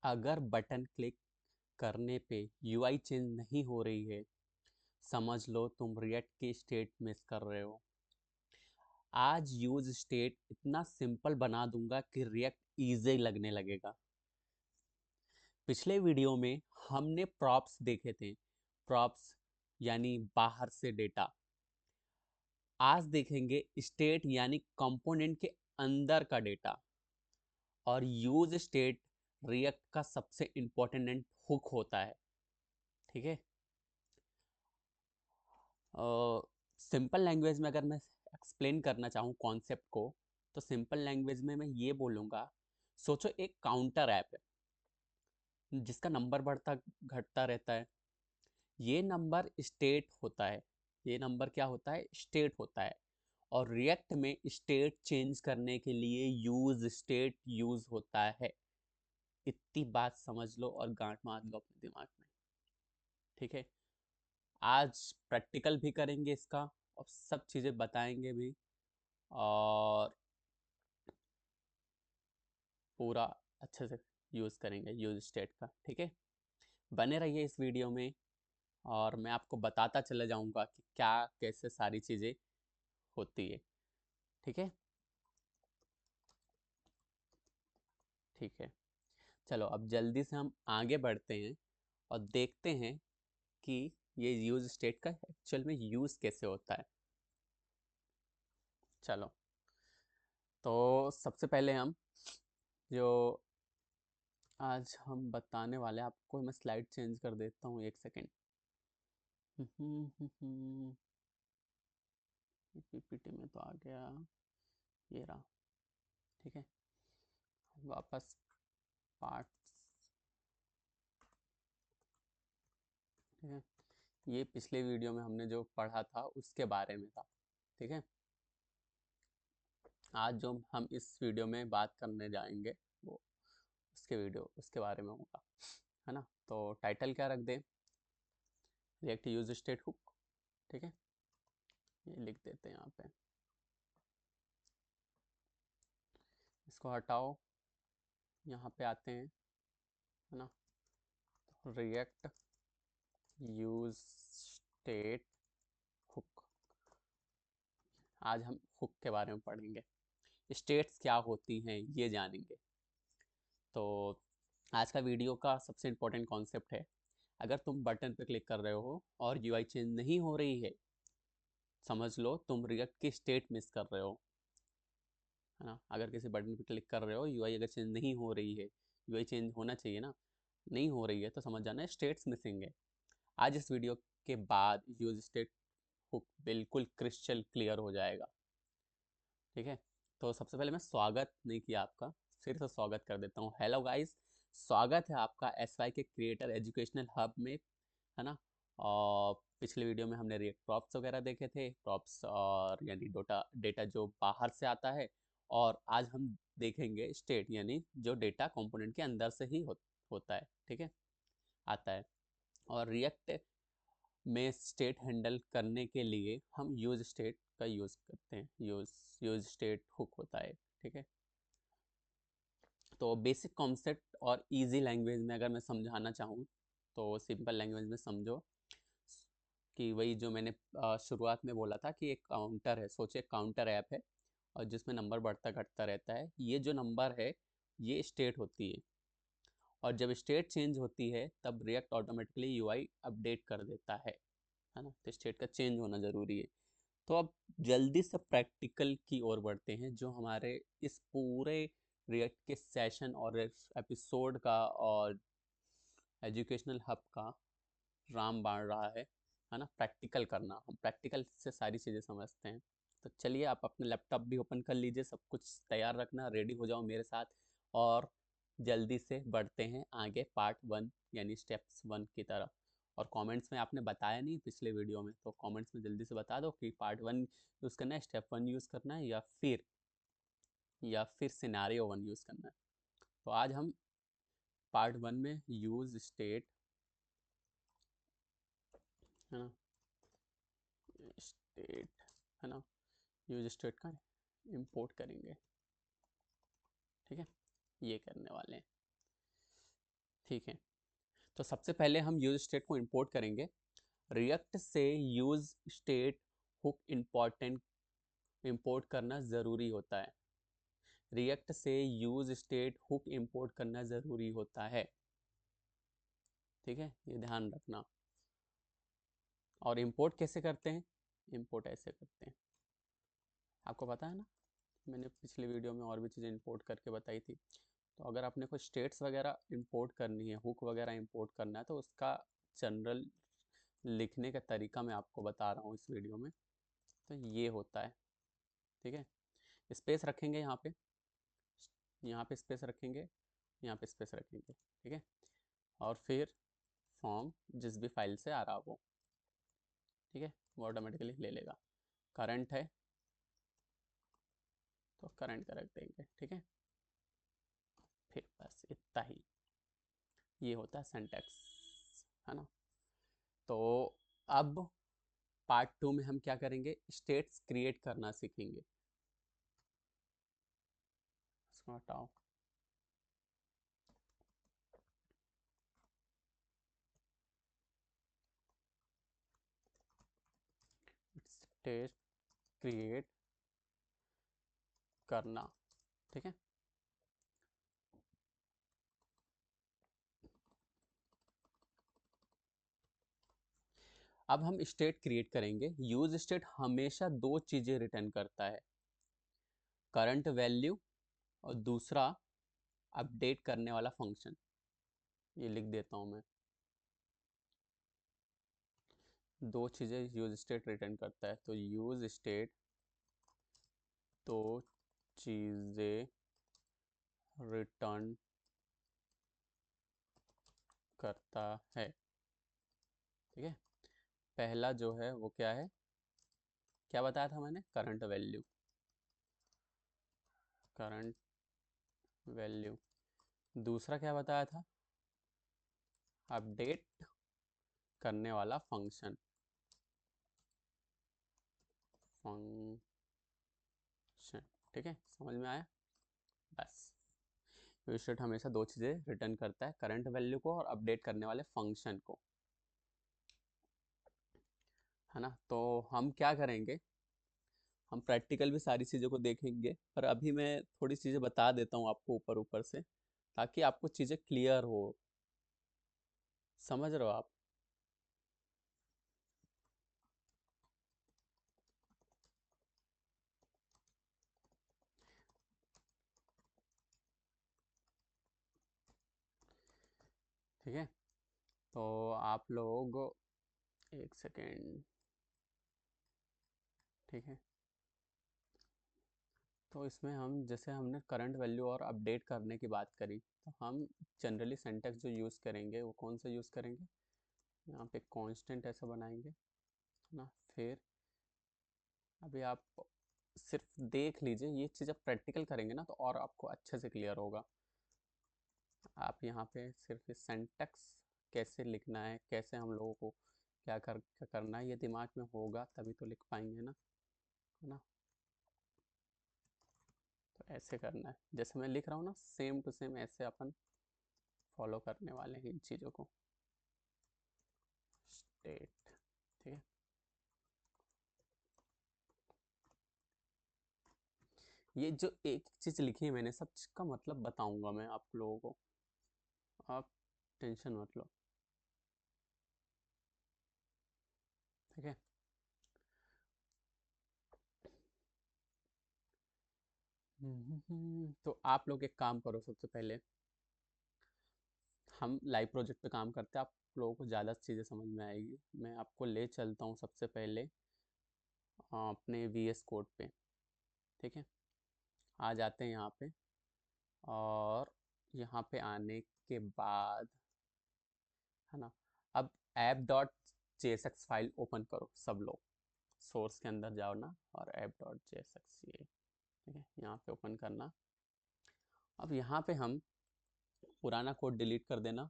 अगर button click करने पे यूआई चेंज नहीं हो रही है, समझ लो तुम रिएक्ट की स्टेट मिस कर रहे हो। आज यूज स्टेट इतना सिंपल बना दूंगा कि रिएक्ट इजी लगने लगेगा। पिछले वीडियो में हमने प्रॉप्स देखे थे, प्रॉप्स यानी बाहर से डेटा। आज देखेंगे स्टेट यानी कंपोनेंट के अंदर का डेटा। और यूज स्टेट रिएक्ट का सबसे इंपॉर्टेंट हुक होता है। ठीक है। सिंपल लैंग्वेज में अगर मैं एक्सप्लेन करना चाहूँ कॉन्सेप्ट को, तो सिंपल लैंग्वेज में मैं ये बोलूँगा, सोचो एक काउंटर ऐप है जिसका नंबर बढ़ता घटता रहता है। ये नंबर स्टेट होता है। ये नंबर क्या होता है? स्टेट होता है। और रिएक्ट में स्टेट चेंज करने के लिए यूज स्टेट यूज होता है। इतनी बात समझ लो और गांठ मार लो अपने दिमाग में। ठीक है। आज प्रैक्टिकल भी करेंगे इसका और सब चीज़ें बताएंगे भी, और पूरा अच्छे से यूज़ करेंगे यूज स्टेट का। ठीक है। बने रहिए इस वीडियो में और मैं आपको बताता चला जाऊंगा कि क्या कैसे सारी चीज़ें होती है। ठीक है। ठीक है। चलो अब जल्दी से हम आगे बढ़ते हैं और देखते हैं कि ये यूज स्टेट का एक्चुअल में यूज़ कैसे होता है। चलो, तो सबसे पहले हम जो आज हम बताने वाले हैं, आपको मैं स्लाइड चेंज कर देता हूँ, एक सेकेंड। पीपीटी में तो आ गया, ये रहा। ठीक है। वापस पार्ट। ठीक है। ये पिछले वीडियो में हमने जो पढ़ा था उसके बारे में था। ठीक है। आज जो हम इस वीडियो में बात करने जाएंगे वो उसके बारे में होगा, है ना। तो टाइटल क्या रख दें? React use state hook. ठीक है। ये लिख देते हैं यहाँ पे, इसको हटाओ, यहाँ पे आते हैं, है ना। React use state hook. आज हम हुक के बारे में पढ़ेंगे, स्टेट्स क्या होती हैं ये जानेंगे। तो आज का वीडियो का सबसे इम्पोर्टेंट कॉन्सेप्ट है, अगर तुम बटन पर क्लिक कर रहे हो और यूआई चेंज नहीं हो रही है, समझ लो तुम रिएक्ट की स्टेट मिस कर रहे हो, है ना। अगर किसी बटन पर क्लिक कर रहे हो, यूआई अगर चेंज नहीं हो रही है, यूआई चेंज होना चाहिए ना, नहीं हो रही है, तो समझ जाना है स्टेट्स मिसिंग है। आज इस वीडियो के बाद यूज स्टेट हुक बिल्कुल क्रिस्टल क्लियर हो जाएगा। ठीक है। तो सबसे पहले मैं स्वागत नहीं किया आपका, फिर से स्वागत कर देता हूँ। हेलो गाइस, स्वागत है आपका एसवाई के क्रिएटर एजुकेशनल हब में, है ना। और पिछले वीडियो में हमने रिएक्ट प्रॉप्स वगैरह देखे थे, प्रॉप्स और यानी डेटा डेटा जो बाहर से आता है। और आज हम देखेंगे स्टेट यानी जो डेटा कंपोनेंट के अंदर से ही होता है। ठीक है, आता है। और रिएक्ट में स्टेट हैंडल करने के लिए हम यूज स्टेट का यूज़ करते हैं, यूज स्टेट हुक होता है। ठीक है। तो बेसिक कॉन्सेप्ट और इजी लैंग्वेज में अगर मैं समझाना चाहूँ, तो सिंपल लैंग्वेज में समझो कि वही जो मैंने शुरुआत में बोला था कि एक काउंटर है, सोचिए काउंटर ऐप है और जिसमें नंबर बढ़ता घटता रहता है। ये जो नंबर है ये स्टेट होती है, और जब स्टेट चेंज होती है तब रिएक्ट ऑटोमेटिकली यूआई अपडेट कर देता है ना। तो स्टेट का चेंज होना ज़रूरी है। तो अब जल्दी से प्रैक्टिकल की ओर बढ़ते हैं, जो हमारे इस पूरे रिएक्ट के सेशन और एपिसोड का और एजुकेशनल हब का राम बाण रहा है ना। प्रैक्टिकल करना, हम प्रैक्टिकल से सारी चीज़ें समझते हैं। तो चलिए आप अपने लैपटॉप भी ओपन कर लीजिए, सब कुछ तैयार रखना, रेडी हो जाओ मेरे साथ। और जल्दी से बढ़ते हैं आगे पार्ट वन यानी स्टेप्स वन की तरफ। और कमेंट्स में आपने बताया नहीं पिछले वीडियो में, तो कमेंट्स में जल्दी से बता दो कि पार्ट वन यूज़ करना है, स्टेप वन यूज़ करना है, या फिर सिनारियो वन यूज़ करना है। तो आज हम पार्ट वन में यूज स्टेट, है ना, स्टेट, है ना, यूज स्टेट का इंपोर्ट करेंगे। ठीक है, ये करने वाले हैं। ठीक है, तो सबसे पहले हम यूज स्टेट को इंपोर्ट करेंगे। रिएक्ट से use state hook important import करना ज़रूरी होता है। रिएक्ट से यूज स्टेट हुक इंपोर्ट करना ज़रूरी होता है, ठीक है, ये ध्यान रखना। और इंपोर्ट कैसे करते हैं? इंपोर्ट ऐसे करते हैं, आपको पता है ना, मैंने पिछले वीडियो में और भी चीज़ें इंपोर्ट करके बताई थी। तो अगर आपने कोई स्टेट्स वगैरह इंपोर्ट करनी है, हुक वगैरह इंपोर्ट करना है, तो उसका जनरल लिखने का तरीका मैं आपको बता रहा हूँ इस वीडियो में। तो ये होता है, ठीक है, स्पेस रखेंगे यहाँ पे स्पेस रखेंगे, यहाँ पे स्पेस रखेंगे, ठीक है, और फिर फॉर्म जिस भी फाइल से आ रहा हो, ठीक है, वो ऑटोमेटिकली ले लेगा। करंट है तो करंट का रख देंगे, ठीक है, फिर बस इतना ही, ये होता है सिंटैक्स, है ना। तो अब पार्ट 2 में हम क्या करेंगे, स्टेट्स क्रिएट करना सीखेंगे। इसको हटाओ, स्टेट क्रिएट करना, ठीक है। अब हम स्टेट क्रिएट करेंगे। यूज स्टेट हमेशा दो चीजें रिटर्न करता है, करंट वैल्यू और दूसरा अपडेट करने वाला फंक्शन। ये लिख देता हूं मैं, दो चीजें यूज स्टेट रिटर्न करता है। तो यूज स्टेट दो चीजें रिटर्न करता है, ठीक है। पहला जो है वो क्या है, क्या बताया था मैंने, करंट वैल्यू, करंट वैल्यू। दूसरा क्या बताया था, अपडेट करने वाला फंक्शन, फंक्शन, ठीक है, समझ में आया। बस यूज स्टेट हमेशा दो चीज़ें रिटर्न करता है, करंट वैल्यू को और अपडेट करने वाले फंक्शन को, है ना। तो हम क्या करेंगे, हम प्रैक्टिकल भी सारी चीज़ों को देखेंगे, पर अभी मैं थोड़ी चीज़ें बता देता हूँ आपको ऊपर ऊपर से, ताकि आपको चीज़ें क्लियर हो, समझ रहे हो आप। ठीक है, तो आप लोग एक सेकेंड, ठीक है। तो इसमें हम जैसे हमने करंट वैल्यू और अपडेट करने की बात करी, तो हम जनरली सिंटैक्स जो यूज़ करेंगे वो कौन सा यूज़ करेंगे, यहाँ पे कांस्टेंट ऐसा बनाएंगे, है ना। फिर अभी आप सिर्फ देख लीजिए, ये चीज़ आप प्रैक्टिकल करेंगे ना तो और आपको अच्छे से क्लियर होगा। आप यहाँ पे सिर्फ सिंटैक्स कैसे लिखना है, कैसे हम लोगों को क्या करना है, ये दिमाग में होगा तभी तो लिख पाएंगे ना, है ना। तो ऐसे करना है, जैसे मैं लिख रहा हूँ ना, सेम टू सेम ऐसे अपन फॉलो करने वाले हैं इन चीज़ों को, स्टेट, ठीक है। ये जो एक चीज़ लिखी है मैंने, सब चीज़ का मतलब बताऊंगा मैं आप लोगों को, आप टेंशन मत लो, ठीक है। तो आप लोग एक काम करो, सबसे पहले हम लाइव प्रोजेक्ट पे काम करते हैं, आप लोगों को ज़्यादा चीज़ें समझ में आएगी। मैं आपको ले चलता हूँ सबसे पहले अपने VS कोड पे, ठीक है। आ जाते हैं यहाँ पे, और यहाँ पे आने के बाद, है ना, अब app dot JSX file open करो सब लोग, सोर्स के अंदर जाओ ना, और ऐप डॉट JSX, ये ठीक है, यहाँ पे ओपन करना। अब यहाँ पे हम पुराना कोड डिलीट कर देना,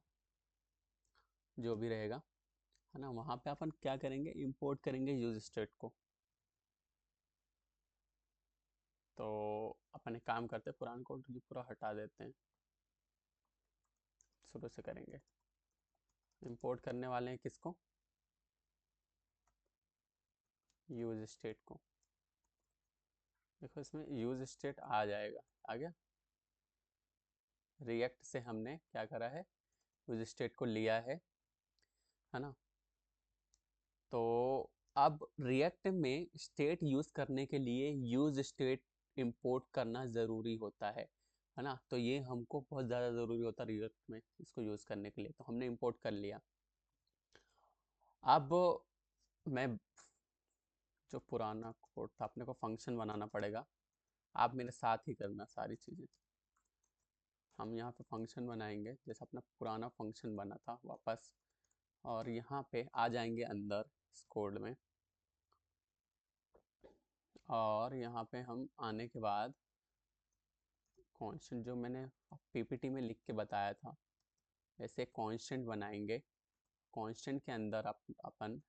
जो भी रहेगा, है ना। वहाँ पे अपन क्या करेंगे, इंपोर्ट करेंगे यूज स्टेट को। तो अपन एक काम करते हैं, पुराना कोड ये पूरा हटा देते हैं, शुरू से करेंगे। इंपोर्ट करने वाले हैं किसको, यूज स्टेट को। देखो इसमें यूज स्टेट आ जाएगा, आ गया। रिएक्ट से हमने क्या करा है, यूज स्टेट को लिया है ना। तो अब रिएक्ट में स्टेट यूज करने के लिए यूज स्टेट इंपोर्ट करना ज़रूरी होता है ना। तो ये हमको बहुत ज़्यादा ज़रूरी होता है रिएक्ट में इसको यूज़ करने के लिए, तो हमने इंपोर्ट कर लिया। अब मैं जो पुराना कोड था, अपने को फंक्शन बनाना पड़ेगा। आप मेरे साथ ही करना सारी चीज़ें। हम यहाँ पे फंक्शन बनाएंगे जैसे अपना पुराना फंक्शन बना था वापस, और यहाँ पे आ जाएंगे अंदर इस कोड में। और यहाँ पे हम आने के बाद कांस्टेंट जो मैंने पीपीटी में लिख के बताया था, ऐसे कांस्टेंट बनाएंगे। कांस्टेंट के अंदर अपन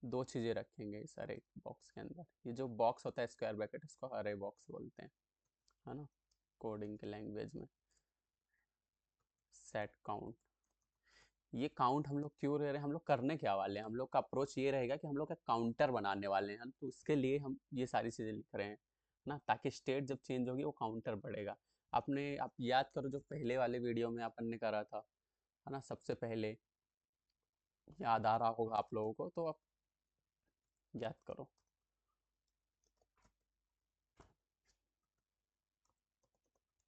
दो चीज़ें रखेंगे इस अरे बॉक्स के अंदर। ये जो बॉक्स होता है स्क्वायर ब्रैकेट, इसको अरे बॉक्स बोलते हैं, है ना, कोडिंग के लैंग्वेज में। सेट काउंट, ये काउंट हम लोग क्यों ले रहे हैं, हम लोग करने क्या वाले हैं, हम लोग का अप्रोच ये रहेगा कि हम लोग का काउंटर बनाने वाले हैं, तो उसके लिए हम ये सारी चीज़ें लिख रहे हैं ना, ताकि स्टेट जब चेंज होगी वो काउंटर बढ़ेगा। आप याद करो जो पहले वाले वीडियो में अपन ने करा था, है ना, सबसे पहले याद आ रहा होगा आप लोगों को, तो आप याद करो।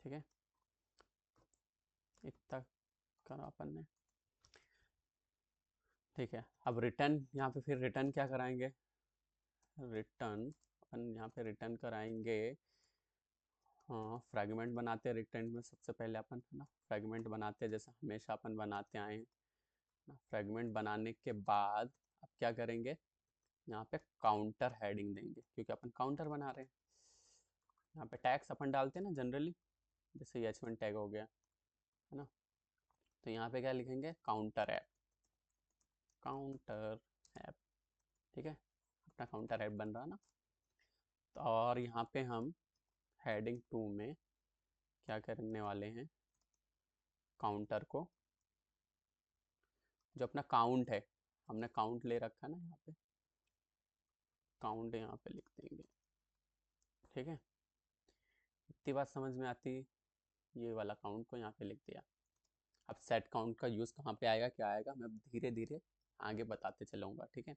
ठीक है, इतना करा अपन ने। ठीक है, अब रिटर्न यहाँ पे फिर रिटर्न क्या कराएंगे, रिटर्न अपन यहाँ पे रिटर्न कराएंगे। हाँ, फ्रेगमेंट बनाते हैं रिटर्न में सबसे पहले अपन, है ना, फ्रेगमेंट बनाते हैं जैसे हमेशा अपन बनाते आए हैं ना। फ्रेगमेंट बनाने के बाद अब क्या करेंगे, यहाँ पे काउंटर हेडिंग देंगे क्योंकि अपन काउंटर बना रहे हैं। यहाँ पे टैग्स अपन डालते हैं ना जनरली, जैसे h1 टैग हो गया, है ना। तो यहाँ पे क्या लिखेंगे, काउंटर ऐप, काउंटर ऐप। ठीक है, अपना काउंटर ऐप बन रहा ना। तो और यहाँ पे हम हेडिंग 2 में क्या करने वाले हैं, काउंटर को, जो अपना काउंट है, हमने काउंट ले रखा है ना, यहाँ पे काउंट यहाँ पे लिख देंगे। ठीक है, इतनी बात समझ में आती, ये वाला काउंट को यहाँ पे लिख दिया। अब सेट काउंट का यूज़ कहाँ पे आएगा, क्या आएगा, मैं धीरे धीरे आगे बताते चलूँगा। ठीक है,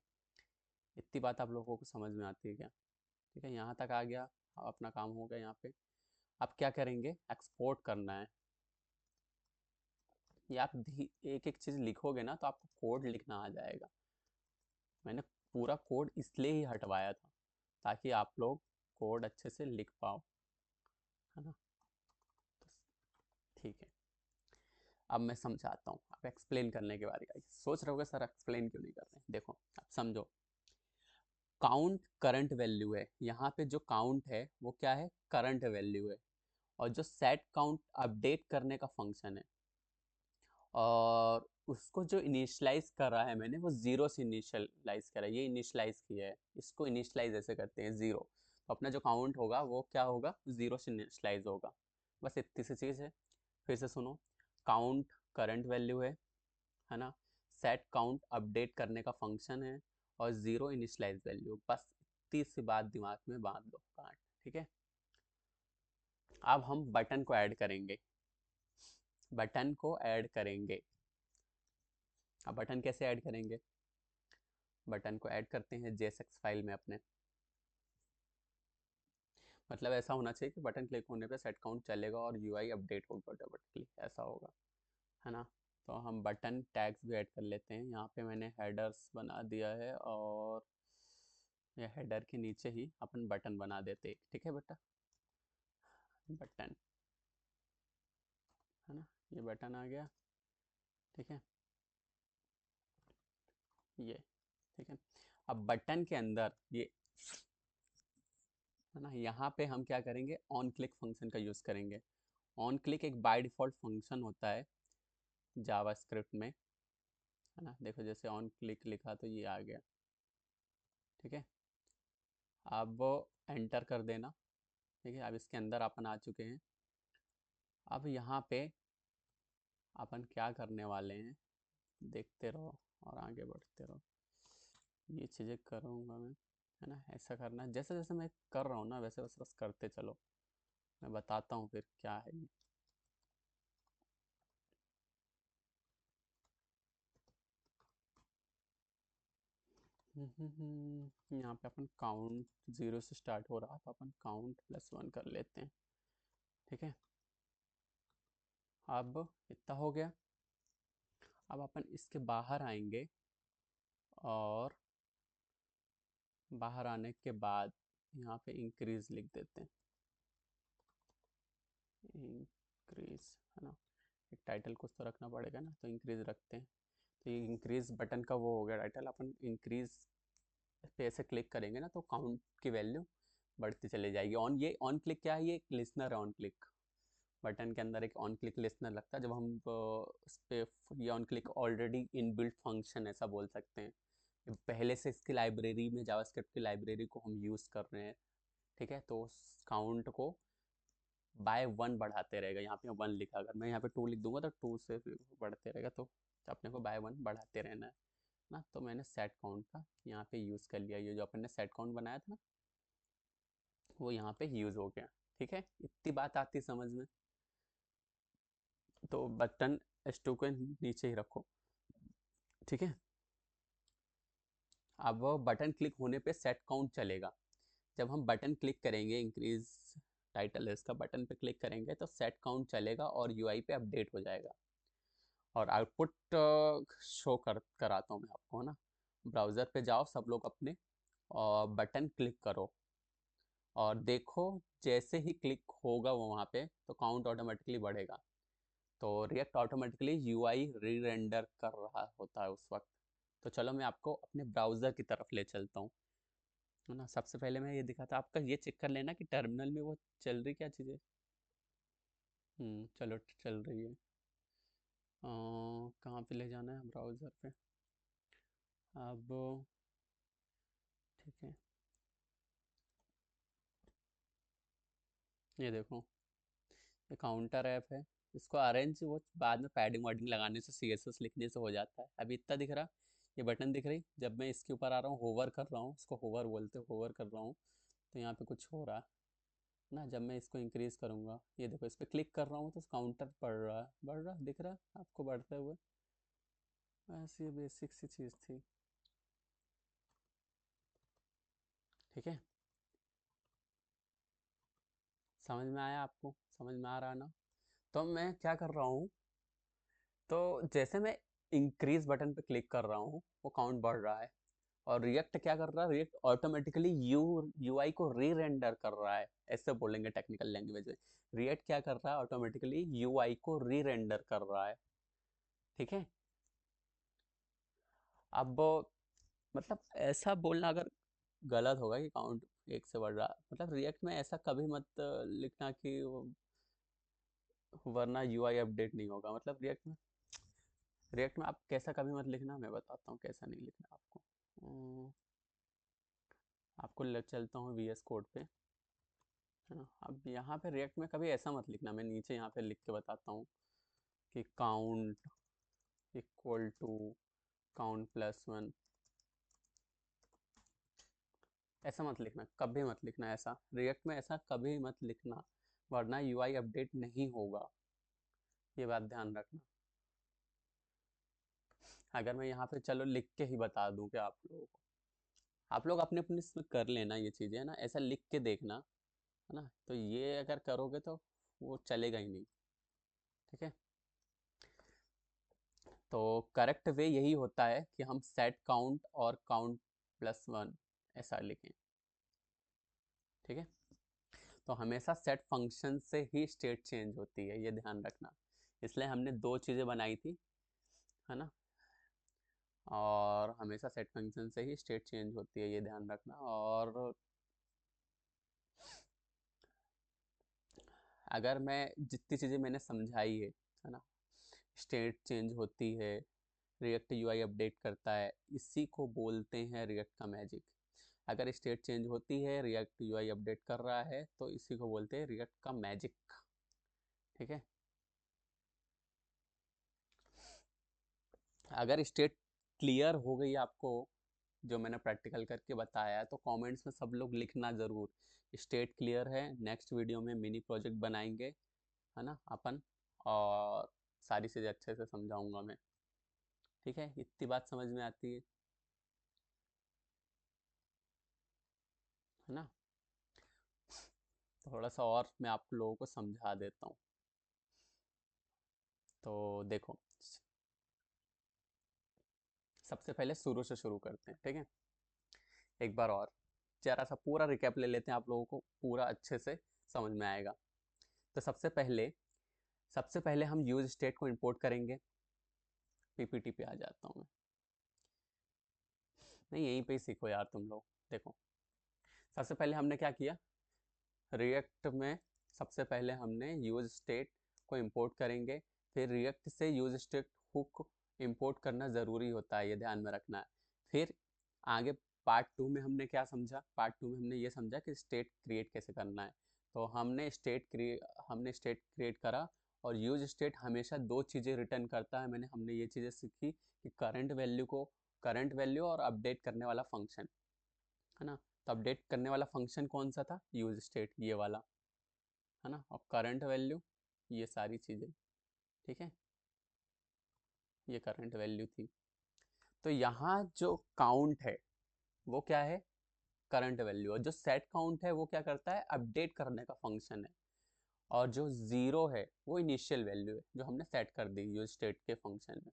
इतनी बात आप लोगों को समझ में आती है क्या। ठीक है, यहाँ तक आ गया, अब अपना काम हो गया यहाँ पे। अब क्या करेंगे, एक्सपोर्ट करना है। ये आप एक एक चीज़ लिखोगे ना तो आपको कोड लिखना आ जाएगा। मैंने पूरा कोड इसलिए ही हटवाया था ताकि आप लोग कोड अच्छे से लिख पाओ, है ना। तो ठीक है, अब मैं समझाता हूँ। अब एक्सप्लेन करने के बारे में सोच रहे होगे सर एक्सप्लेन क्यों नहीं कर रहे हैं, देखो अब समझो। काउंट करंट वैल्यू है, यहाँ पे जो काउंट है वो क्या है, करंट वैल्यू है। और जो सेट काउंट अपडेट करने का फंक्शन है, और उसको जो इनिशियलाइज कर रहा है मैंने, वो जीरो से इनिशियलाइज करा है, ये इनिशियलाइज किया है, इसको इनिशियलाइज ऐसे करते हैं जीरो। तो अपना जो काउंट होगा वो क्या होगा, जीरो से इनिशियलाइज होगा। बस इतनी सी चीज़ है। फिर से सुनो, काउंट करंट वैल्यू है ना, सेट काउंट अपडेट करने का फंक्शन है, और जीरो इनिशियलाइज वैल्यू। बस इतनी सी बात दिमाग में बांध दो काट। ठीक है, अब हम बटन को ऐड करेंगे, बटन को ऐड करेंगे। अब बटन कैसे ऐड करेंगे, बटन को ऐड करते हैं JSX फाइल में अपने। मतलब ऐसा होना चाहिए कि बटन क्लिक होने पे सेट काउंट चलेगा और यूआई अपडेट होगा ऑटोमेटिकली, ऐसा होगा, है ना। तो हम बटन टैग्स भी ऐड कर लेते हैं। यहाँ पे मैंने हेडर्स बना दिया है, और ये हेडर के नीचे ही अपन बटन बना देते हैं। ठीक है बेटा, बटन, है ना, ये बटन आ गया। ठीक है, ये ठीक है। अब बटन के अंदर ये, है ना, यहाँ पे हम क्या करेंगे, ऑन क्लिक फंक्शन का यूज़ करेंगे। ऑन क्लिक एक बाय डिफ़ॉल्ट फंक्शन होता है जावास्क्रिप्ट में, है ना। देखो जैसे ऑन क्लिक लिखा तो ये आ गया। ठीक है, अब एंटर कर देना। ठीक है, अब इसके अंदर अपन आ चुके हैं। अब यहाँ पे अपन क्या करने वाले हैं, देखते रहो और आगे बढ़ते रहो। ये चीज़ें करूँगा मैं, है ना, ऐसा करना है। जैसे जैसे मैं कर रहा हूँ ना वैसे बस बस करते चलो, मैं बताता हूँ फिर क्या है ये। यहाँ पे अपन काउंट जीरो से स्टार्ट हो रहा था, अपन काउंट +1 कर लेते हैं। ठीक है, अब इतना हो गया। अब अपन इसके बाहर आएंगे और बाहर आने के बाद यहाँ पे इंक्रीज लिख देते हैं, इंक्रीज, है ना। एक टाइटल कुछ तो रखना पड़ेगा ना, तो इंक्रीज रखते हैं। तो ये इंक्रीज बटन का वो हो गया टाइटल। अपन इंक्रीज पे ऐसे क्लिक करेंगे ना तो काउंट की वैल्यू बढ़ती चली जाएगी। ऑन, ये ऑन क्लिक क्या है, ये एक लिसनर है। ऑन क्लिक बटन के अंदर एक ऑन क्लिक लिसनर लगता है। जब हम उस पर ये on click already inbuilt function ऐसा बोल सकते हैं, पहले से इसकी लाइब्रेरी में, जावास्क्रिप्ट की लाइब्रेरी को हम यूज़ कर रहे हैं। ठीक है, तो काउंट को बाय 1 बढ़ाते रहेगा। यहाँ पे 1 लिखा, अगर मैं यहाँ पे 2 लिख दूंगा तो 2 से फिर बढ़ते रहेगा। तो अपने को बाय 1 बढ़ाते रहना है ना। तो मैंने सेट काउंट का यहाँ पे यूज़ कर लिया। ये जो अपन ने सेट काउंट बनाया था ना, वो यहाँ पे यूज़ हो गया। ठीक है, इतनी बात आती समझ में। तो बटन S2 को नीचे ही रखो। ठीक है, अब बटन क्लिक होने पे सेट काउंट चलेगा। जब हम बटन क्लिक करेंगे, इंक्रीज टाइटल है इसका, बटन पे क्लिक करेंगे तो सेट काउंट चलेगा और यूआई पे अपडेट हो जाएगा। और आउटपुट शो कराता हूँ मैं आपको, है ना। ब्राउज़र पे जाओ सब लोग अपने, और बटन क्लिक करो और देखो, जैसे ही क्लिक होगा वो वहाँ पे, तो काउंट ऑटोमेटिकली बढ़ेगा। तो रिएक्ट ऑटोमेटिकली यूआई री रेंडर कर रहा होता है उस वक्त। तो चलो मैं आपको अपने ब्राउज़र की तरफ ले चलता हूँ, है ना। सबसे पहले मैं ये दिखाता, आपका ये चेक कर लेना कि टर्मिनल में वो चल रही क्या चीज़ें। चलो चल रही है। कहाँ पे ले जाना है, ब्राउज़र पे। अब ठीक है, ये देखो, ये काउंटर ऐप है। इसको अरेंज वो बाद में पैडिंग वाडिंग लगाने से, CSS लिखने से हो जाता है। अभी इतना दिख रहा, ये बटन दिख रही। जब मैं इसके ऊपर आ रहा हूँ, होवर कर रहा हूँ, इसको होवर बोलते हैं, होवर कर रहा हूँ, तो यहाँ पे कुछ हो रहा है ना। जब मैं इसको इंक्रीज करूँगा, ये देखो, इस पर क्लिक कर रहा हूँ तो काउंटर बढ़ रहा दिख रहा है आपको बढ़ते हुए। ऐसी ये बेसिक सी चीज़ थी। ठीक है, समझ में आया आपको, समझ में आ रहा है ना। तो मैं क्या कर रहा हूँ, तो जैसे मैं इंक्रीज बटन पे क्लिक कर रहा हूँ, वो काउंट बढ़ रहा है। और रिएक्ट क्या कर रहा है, रिएक्ट ऑटोमेटिकली यूआई को री रेंडर कर रहा है। ऐसे बोलेंगे टेक्निकल लैंग्वेज में। रिएक्ट क्या कर रहा है, ऑटोमेटिकली यूआई को री रेंडर कर रहा है। ठीक है, अब मतलब ऐसा बोलना अगर गलत होगा कि काउंट 1 से बढ़ रहा है, मतलब रिएक्ट में ऐसा कभी मत लिखना कि वरना यूआई अपडेट नहीं होगा। मतलब रिएक्ट में आप कैसा कभी मत लिखना, मैं बताता हूँ कैसा नहीं लिखना आपको। आपको ले चलता हूँ VS कोड पे, है ना। अब यहाँ पे रिएक्ट में कभी ऐसा मत लिखना, मैं नीचे यहाँ पे लिख के बताता हूँ कि काउंट इक्वल टू काउंट +1। ऐसा मत लिखना, कभी मत लिखना ऐसा। रिएक्ट में ऐसा कभी मत लिखना, वरना यूआई अपडेट नहीं होगा। ये बात ध्यान रखना। अगर मैं यहाँ पे चलो लिख के ही बता दूँ कि आप लोगों को, आप लोग अपने अपने इसमें कर लेना ये चीज़ें, है ना। ऐसा लिख के देखना, है ना। तो ये अगर करोगे तो वो चलेगा ही नहीं। ठीक है, तो करेक्ट वे यही होता है कि हम सेट काउंट और काउंट +1 ऐसा लिखें। ठीक है, तो हमेशा सेट फंक्शन से ही स्टेट चेंज होती है, ये ध्यान रखना। इसलिए हमने दो चीज़ें बनाई थी, है ना। और हमेशा सेट फंक्शन से ही स्टेट चेंज होती है, ये ध्यान रखना। और अगर मैं जितनी चीज़ें मैंने समझाई है ना, स्टेट चेंज होती है, रिएक्ट यूआई अपडेट करता है, इसी को बोलते हैं रिएक्ट का मैजिक। अगर स्टेट चेंज होती है, रिएक्ट यूआई अपडेट कर रहा है, तो इसी को बोलते हैं रिएक्ट का मैजिक। ठीक है, अगर स्टेट क्लियर हो गई आपको जो मैंने प्रैक्टिकल करके बताया है, तो कमेंट्स में सब लोग लिखना ज़रूर स्टेट क्लियर है। नेक्स्ट वीडियो में मिनी प्रोजेक्ट बनाएंगे, है ना अपन, और सारी चीज़ें अच्छे से समझाऊंगा मैं। ठीक है, इतनी बात समझ में आती है ना। थोड़ा सा और मैं आप लोगों को समझा देता हूँ। तो देखो, सबसे पहले शुरू से शुरू करते हैं, ठीक है। एक बार और जरा सा पूरा रिकैप ले लेते हैं, आप लोगों को पूरा अच्छे से समझ में आएगा। तो सबसे पहले हम यूज स्टेट को इंपोर्ट करेंगे। पीपीटी पे आ जाता हूँ मैं। नहीं, यहीं पे ही सीखो यार तुम लोग। देखो, सबसे पहले हमने क्या किया, रिएक्ट में सबसे पहले हमने यूज स्टेट को इंपोर्ट करेंगे। फिर रिएक्ट से यूज स्टेट हुक इंपोर्ट करना ज़रूरी होता है, ये ध्यान में रखना है। फिर आगे पार्ट टू में हमने क्या समझा, पार्ट टू में हमने ये समझा कि स्टेट क्रिएट कैसे करना है। तो हमने स्टेट क्रिएट करा, और यूज स्टेट हमेशा दो चीज़ें रिटर्न करता है। हमने ये चीज़ें सीखी कि करंट वैल्यू और अपडेट करने वाला फंक्शन, है ना। तो अपडेट करने वाला फंक्शन कौन सा था, यूज स्टेट ये वाला, है ना। और करंट वैल्यू ये सारी चीज़ें, ठीक है, ये करंट वैल्यू थी। तो यहाँ जो काउंट है वो क्या है, करंट वैल्यू। और जो सेट काउंट है वो क्या करता है, अपडेट करने का फंक्शन है। और जो ज़ीरो है वो इनिशियल वैल्यू है जो हमने सेट कर दी यूज स्टेट के फंक्शन में।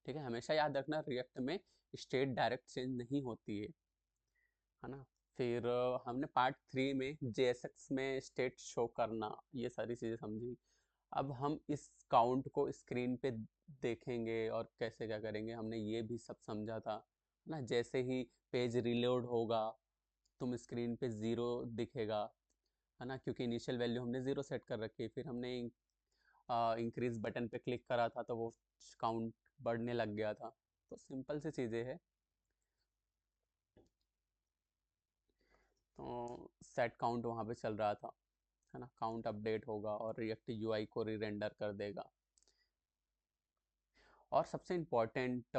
ठीक है, हमेशा याद रखना रिएक्ट में स्टेट डायरेक्ट चेंज नहीं होती है ना। फिर हमने पार्ट थ्री में जेएसएक्स में स्टेट शो करना, ये सारी चीज़ें समझी। अब हम इस काउंट को स्क्रीन पे देखेंगे और कैसे क्या करेंगे, हमने ये भी सब समझा था, है ना। जैसे ही पेज रिलोड होगा तुम स्क्रीन पे ज़ीरो दिखेगा, है ना, क्योंकि इनिशियल वैल्यू हमने ज़ीरो सेट कर रखी है। फिर हमने इंक्रीज बटन पे क्लिक करा था तो वो काउंट बढ़ने लग गया था। तो सिंपल सी चीज़ें है। तो सेट काउंट वहाँ पे चल रहा था, है ना। काउंट अपडेट होगा और रिएक्ट यूआई को री रेंडर कर देगा। और सबसे इम्पोर्टेंट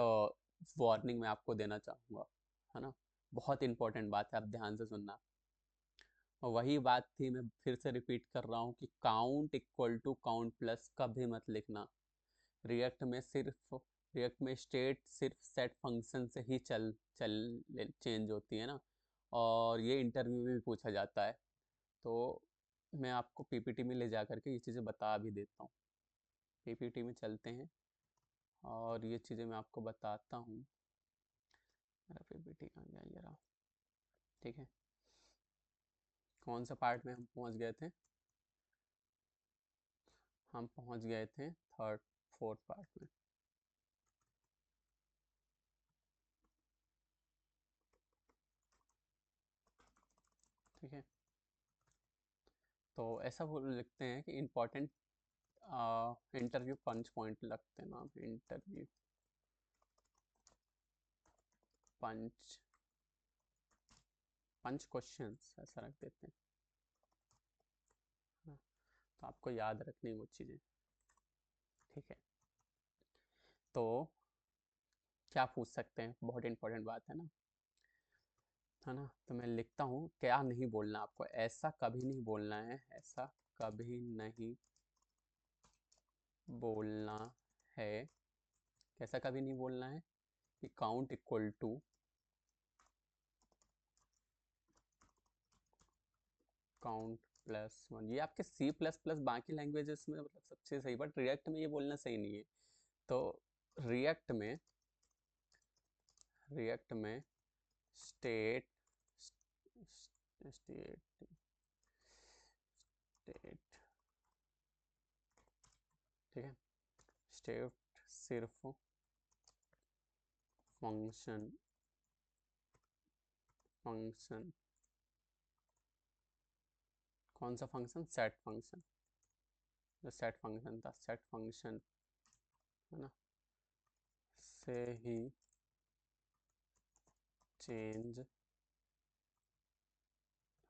वार्निंग मैं आपको देना चाहूँगा, है ना, बहुत इंपॉर्टेंट बात है, आप ध्यान से सुनना। और वही बात थी, मैं फिर से रिपीट कर रहा हूँ कि count equal to count plus कभी मत लिखना। रिएक्ट में सिर्फ रिएक्ट में स्टेट सिर्फ सेट फंक्शन से ही चल चेंज होती है ना। और ये इंटरव्यू में भी पूछा जाता है। तो मैं आपको पीपीटी में ले जा करके ये चीज़ें बता भी देता हूँ। पीपीटी में चलते हैं और ये चीज़ें मैं आपको बताता हूँ। मेरा पीपीटी कहाँ गया, ये रहा। ठीक है, कौन सा पार्ट में हम पहुँच गए थे, हम पहुँच गए थे थर्ड फोर्थ पार्ट में। ठीक है, तो ऐसा बोल लिखते हैं कि इम्पोर्टेंट इंटरव्यू पंच पॉइंट लगते हैं नाम, इंटरव्यू पंच पंच क्वेश्चंस ऐसा रख देते हैं ना। तो आपको याद रखनी वो चीज़ें। ठीक है, तो क्या पूछ सकते हैं, बहुत इंपॉर्टेंट बात है ना, है ना। तो मैं लिखता हूँ क्या नहीं बोलना आपको, ऐसा कभी नहीं बोलना है, ऐसा कभी नहीं बोलना है। कैसा कभी नहीं बोलना है कि count equal to count plus one. ये आपके सी प्लस प्लस बाकी लैंग्वेजेस में मतलब सबसे सही, बट रिएक्ट में ये बोलना सही नहीं है। तो रिएक्ट में रिएक्ट में स्टेट स्टेट स्टेट ठीक है, स्टेट सिर्फ फंक्शन फंक्शन कौन सा फंक्शन, सेट फंक्शन। जो सेट फंक्शन था, सेट फंक्शन, है ना, से ही चेंज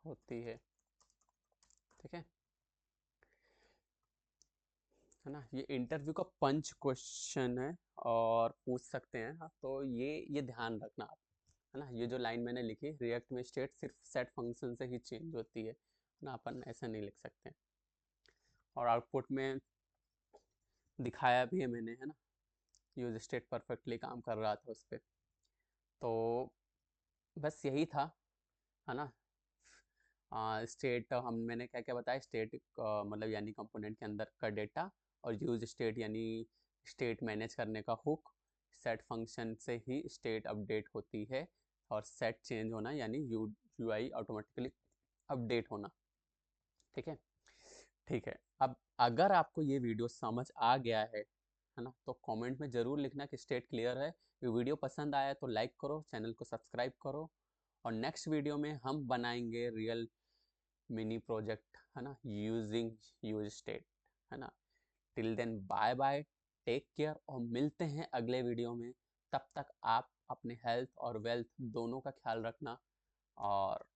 होती है। ठीक है, है ना। ये इंटरव्यू का पंच क्वेश्चन है और पूछ सकते हैं, हाँ, तो ये ध्यान रखना आप, है ना। ये जो लाइन मैंने लिखी, रिएक्ट में स्टेट सिर्फ सेट फंक्शन से ही चेंज होती है ना, अपन ऐसा नहीं लिख सकते। और आउटपुट में दिखाया भी है मैंने, है ना, यूज स्टेट परफेक्टली काम कर रहा था उस पर। तो बस यही था, है ना। स्टेट हम मैंने क्या क्या बताया, स्टेट मतलब यानी कंपोनेंट के अंदर का डेटा, और यूज स्टेट यानी स्टेट मैनेज करने का हुक, सेट फंक्शन से ही स्टेट अपडेट होती है, और सेट चेंज होना यानी यूआई ऑटोमेटिकली अपडेट होना। ठीक है, ठीक है। अब अगर आपको ये वीडियो समझ आ गया है ना, तो कमेंट में ज़रूर लिखना कि स्टेट क्लियर है। ये वीडियो पसंद आया तो लाइक करो, चैनल को सब्सक्राइब करो, और नेक्स्ट वीडियो में हम बनाएंगे रियल मिनी प्रोजेक्ट, है ना, यूजिंग यूज स्टेट, है ना। Till then bye bye, take care, और मिलते हैं अगले वीडियो में। तब तक आप अपने हेल्थ और वेल्थ दोनों का ख्याल रखना, और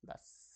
बस।